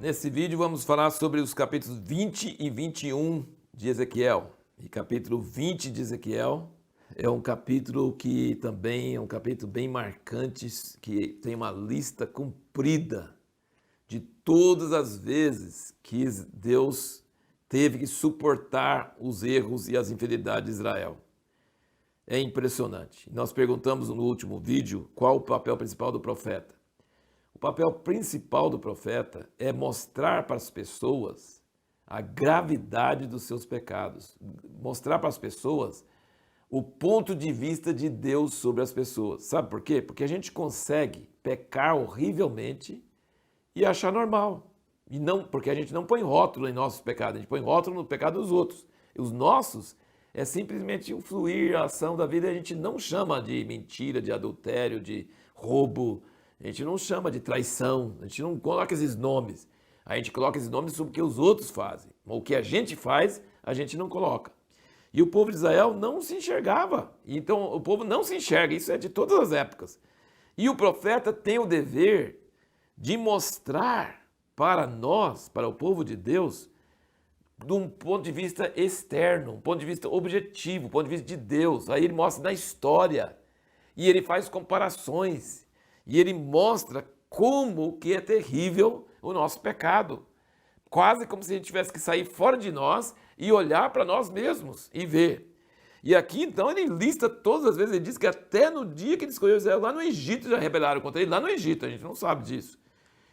Nesse vídeo vamos falar sobre os capítulos 20 e 21 de Ezequiel. E capítulo 20 de Ezequiel é um capítulo que também é um capítulo bem marcante, que tem uma lista comprida de todas as vezes que Deus teve que suportar os erros e as infidelidades de Israel. É impressionante. Nós perguntamos no último vídeo qual o papel principal do profeta. O papel principal do profeta é mostrar para as pessoas a gravidade dos seus pecados, mostrar para as pessoas o ponto de vista de Deus sobre as pessoas. Sabe por quê? Porque a gente consegue pecar horrivelmente e achar normal. E não, porque a gente não põe rótulo em nossos pecados, a gente põe rótulo no pecado dos outros. E os nossos é simplesmente o fluir, a ação da vida, a gente não chama de mentira, de adultério, de roubo, a gente não chama de traição, a gente não coloca esses nomes. A gente coloca esses nomes sobre o que os outros fazem. O que a gente faz, a gente não coloca. E o povo de Israel não se enxergava. Então o povo não se enxerga, isso é de todas as épocas. E o profeta tem o dever de mostrar para nós, para o povo de Deus, de um ponto de vista externo, um ponto de vista objetivo, um ponto de vista de Deus. Aí ele mostra na história e ele faz comparações. E ele mostra como que é terrível o nosso pecado. Quase como se a gente tivesse que sair fora de nós e olhar para nós mesmos e ver. E aqui então ele lista todas as vezes, ele diz que até no dia que ele escolheu Israel, lá no Egito já rebelaram contra ele, lá no Egito, a gente não sabe disso.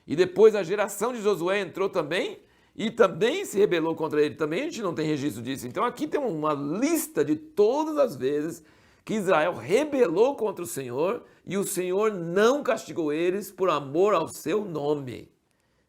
E depois a geração de Josué entrou também e também se rebelou contra ele, também a gente não tem registro disso. Então aqui tem uma lista de todas as vezes que Israel rebelou contra o Senhor e o Senhor não castigou eles por amor ao seu nome.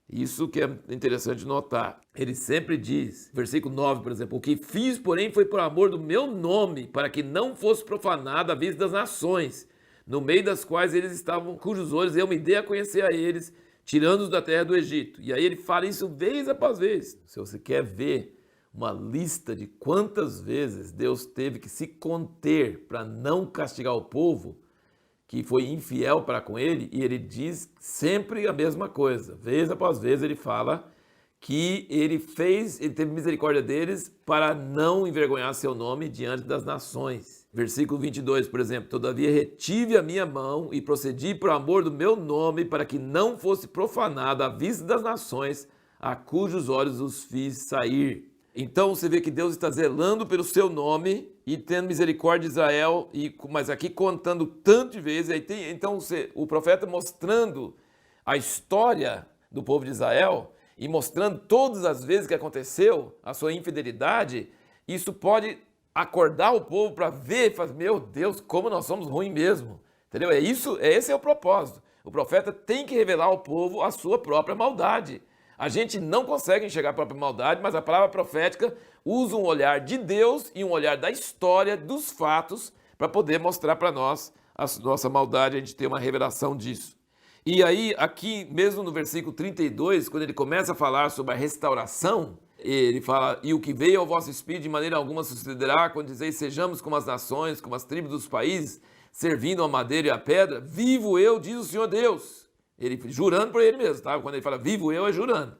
Isso que é interessante notar. Ele sempre diz, versículo 9, por exemplo, o que fiz, porém, foi por amor do meu nome, para que não fosse profanado a vista das nações, no meio das quais eles estavam, cujos olhos eu me dei a conhecer a eles, tirando-os da terra do Egito. E aí ele fala isso vez após vez. Se você quer ver uma lista de quantas vezes Deus teve que se conter para não castigar o povo que foi infiel para com ele, e ele diz sempre a mesma coisa. Vez após vez ele fala que ele teve misericórdia deles para não envergonhar seu nome diante das nações. Versículo 22, por exemplo, todavia retive a minha mão e procedi por amor do meu nome para que não fosse profanado à vista das nações a cujos olhos os fiz sair. Então você vê que Deus está zelando pelo seu nome e tendo misericórdia de Israel, mas aqui contando tanto de vezes, então o profeta mostrando a história do povo de Israel e mostrando todas as vezes que aconteceu a sua infidelidade, isso pode acordar o povo para ver e falar, meu Deus, como nós somos ruins mesmo. Entendeu? Esse é o propósito. O profeta tem que revelar ao povo a sua própria maldade. A gente não consegue enxergar a própria maldade, mas a palavra profética usa um olhar de Deus e um olhar da história, dos fatos, para poder mostrar para nós a nossa maldade, a gente ter uma revelação disso. E aí, aqui mesmo no versículo 32, quando ele começa a falar sobre a restauração, ele fala, e o que veio ao vosso espírito de maneira alguma sucederá, quando dizeis, sejamos como as nações, como as tribos dos países, servindo a madeira e a pedra, vivo eu, diz o Senhor Deus. Ele jurando por ele mesmo, tá? Quando ele fala vivo eu, é jurando.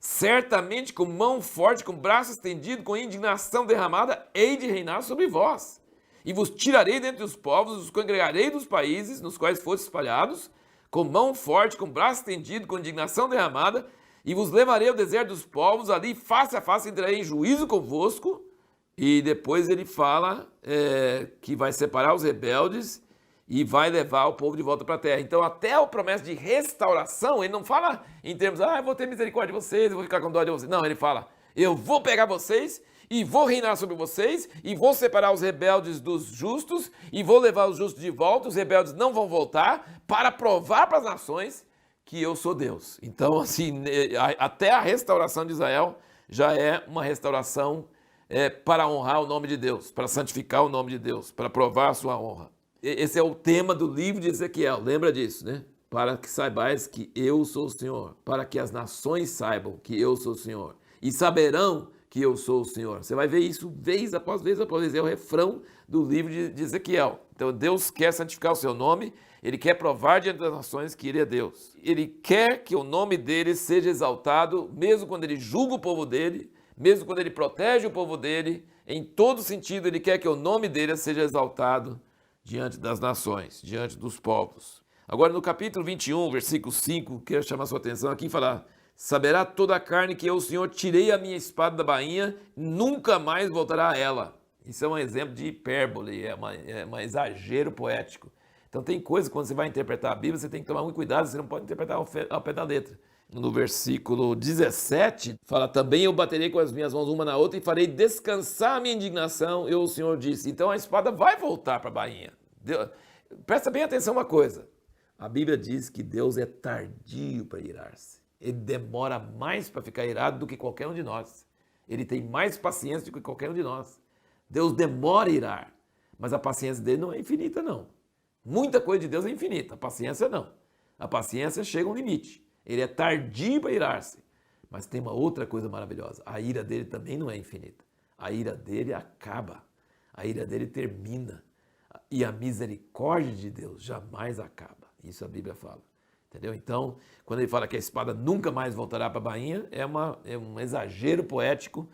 Certamente com mão forte, com braço estendido, com indignação derramada, hei de reinar sobre vós. E vos tirarei dentre os povos, os congregarei dos países nos quais fostes espalhados, com mão forte, com braço estendido, com indignação derramada, e vos levarei ao deserto dos povos, ali face a face entrarei em juízo convosco. E depois ele fala que vai separar os rebeldes e vai levar o povo de volta para a terra. Então, até a promessa de restauração, ele não fala em termos, eu vou ter misericórdia de vocês, eu vou ficar com dó de vocês. Não, ele fala, eu vou pegar vocês e vou reinar sobre vocês e vou separar os rebeldes dos justos e vou levar os justos de volta, os rebeldes não vão voltar, para provar para as nações que eu sou Deus. Então, assim, até a restauração de Israel já é uma restauração para honrar o nome de Deus, para santificar o nome de Deus, para provar a sua honra. Esse é o tema do livro de Ezequiel, lembra disso, né? Para que saibais que eu sou o Senhor, para que as nações saibam que eu sou o Senhor, e saberão que eu sou o Senhor. Você vai ver isso vez após vez, é o refrão do livro de Ezequiel. Então Deus quer santificar o seu nome, Ele quer provar diante das nações que ele é Deus. Ele quer que o nome dele seja exaltado, mesmo quando ele julga o povo dele, mesmo quando ele protege o povo dele. Em todo sentido, ele quer que o nome dele seja exaltado diante das nações, diante dos povos. Agora, no capítulo 21, versículo 5, quero chamar sua atenção aqui e falar: saberá toda a carne que eu, o Senhor, tirei a minha espada da bainha, nunca mais voltará a ela. Isso é um exemplo de hipérbole, é um exagero poético. Então tem coisas, quando você vai interpretar a Bíblia, você tem que tomar muito cuidado, você não pode interpretar ao pé da letra. No versículo 17, fala: também eu baterei com as minhas mãos uma na outra e farei descansar a minha indignação, eu, o Senhor, disse. Então a espada vai voltar para a bainha. Presta bem atenção uma coisa. A Bíblia diz que Deus é tardio para irar-se. Ele demora mais para ficar irado do que qualquer um de nós. Ele tem mais paciência do que qualquer um de nós. Deus demora a irar, mas a paciência dele não é infinita, não. Muita coisa de Deus é infinita, a paciência não. A paciência chega a um limite. Ele é tardio para irar-se. Mas tem uma outra coisa maravilhosa. A ira dele também não é infinita. A ira dele acaba. A ira dele termina. E a misericórdia de Deus jamais acaba. Isso a Bíblia fala. Entendeu? Então, quando ele fala que a espada nunca mais voltará para a bainha, é um exagero poético,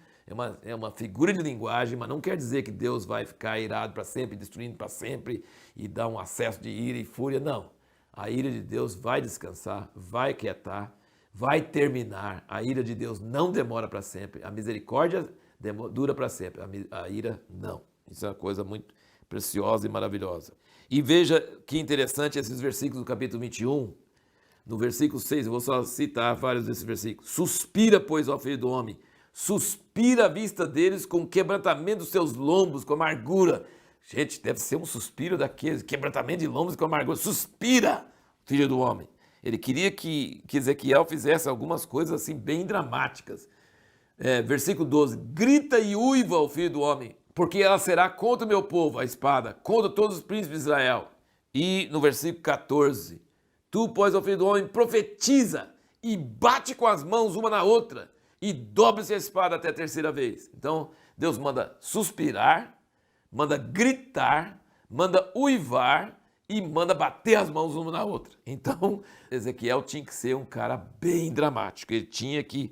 é uma figura de linguagem, mas não quer dizer que Deus vai ficar irado para sempre, destruindo para sempre e dar um acesso de ira e fúria. Não. A ira de Deus vai descansar, vai quietar, vai terminar. A ira de Deus não demora para sempre. A misericórdia dura para sempre. A ira não. Isso é uma coisa muito preciosa e maravilhosa. E veja que interessante esses versículos do capítulo 21. No versículo 6, eu vou só citar vários desses versículos. Suspira, pois, ó filho do homem, suspira à vista deles com o quebrantamento dos seus lombos, com amargura. Gente, deve ser um suspiro daqueles, quebrantamento de lombos com amargura. Suspira, filho do homem. Ele queria que Ezequiel fizesse algumas coisas assim bem dramáticas. Versículo 12, grita e uiva, o filho do homem, porque ela será contra o meu povo, a espada, contra todos os príncipes de Israel. E no versículo 14, tu, pois, ó filho do homem, profetiza e bate com as mãos uma na outra e dobre-se a espada até a terceira vez. Então, Deus manda suspirar, manda gritar, manda uivar e manda bater as mãos uma na outra. Então, Ezequiel tinha que ser um cara bem dramático. Ele tinha que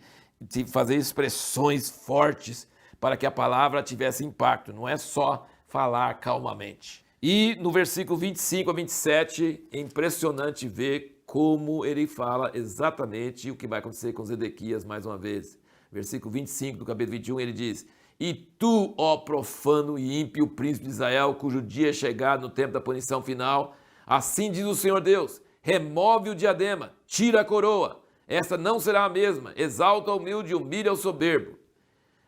fazer expressões fortes para que a palavra tivesse impacto. Não é só falar calmamente. E no versículo 25 a 27, é impressionante ver como ele fala exatamente o que vai acontecer com Zedequias mais uma vez. Versículo 25 do capítulo 21, ele diz: e tu, ó profano e ímpio príncipe de Israel, cujo dia é chegado no tempo da punição final, assim diz o Senhor Deus: remove o diadema, tira a coroa, esta não será a mesma, exalta o humilde e humilha o soberbo.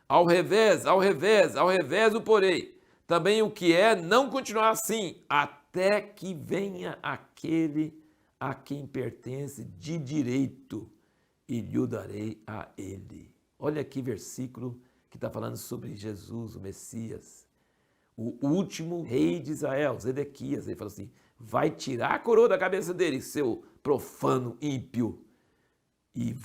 Ao revés o porei. Também o que é não continuar assim, até que venha aquele a quem pertence de direito, e lhe darei a ele. Olha aqui versículo que está falando sobre Jesus, o Messias, o último rei de Israel, Zedequias. Ele fala assim: vai tirar a coroa da cabeça dele, seu profano ímpio, e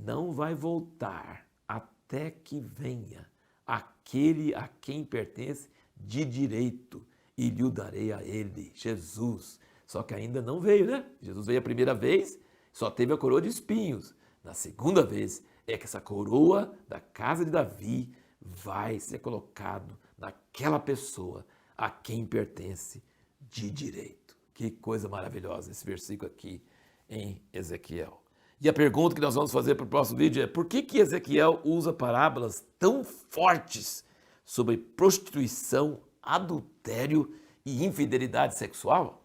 não vai voltar até que venha aquele a quem pertence de direito, e lhe darei a ele, Jesus. Só que ainda não veio, né? Jesus veio a primeira vez, só teve a coroa de espinhos. Na segunda vez, é que essa coroa da casa de Davi vai ser colocado naquela pessoa a quem pertence de direito. Que coisa maravilhosa esse versículo aqui em Ezequiel. E a pergunta que nós vamos fazer para o próximo vídeo é: por que Ezequiel usa parábolas tão fortes sobre prostituição, adultério e infidelidade sexual?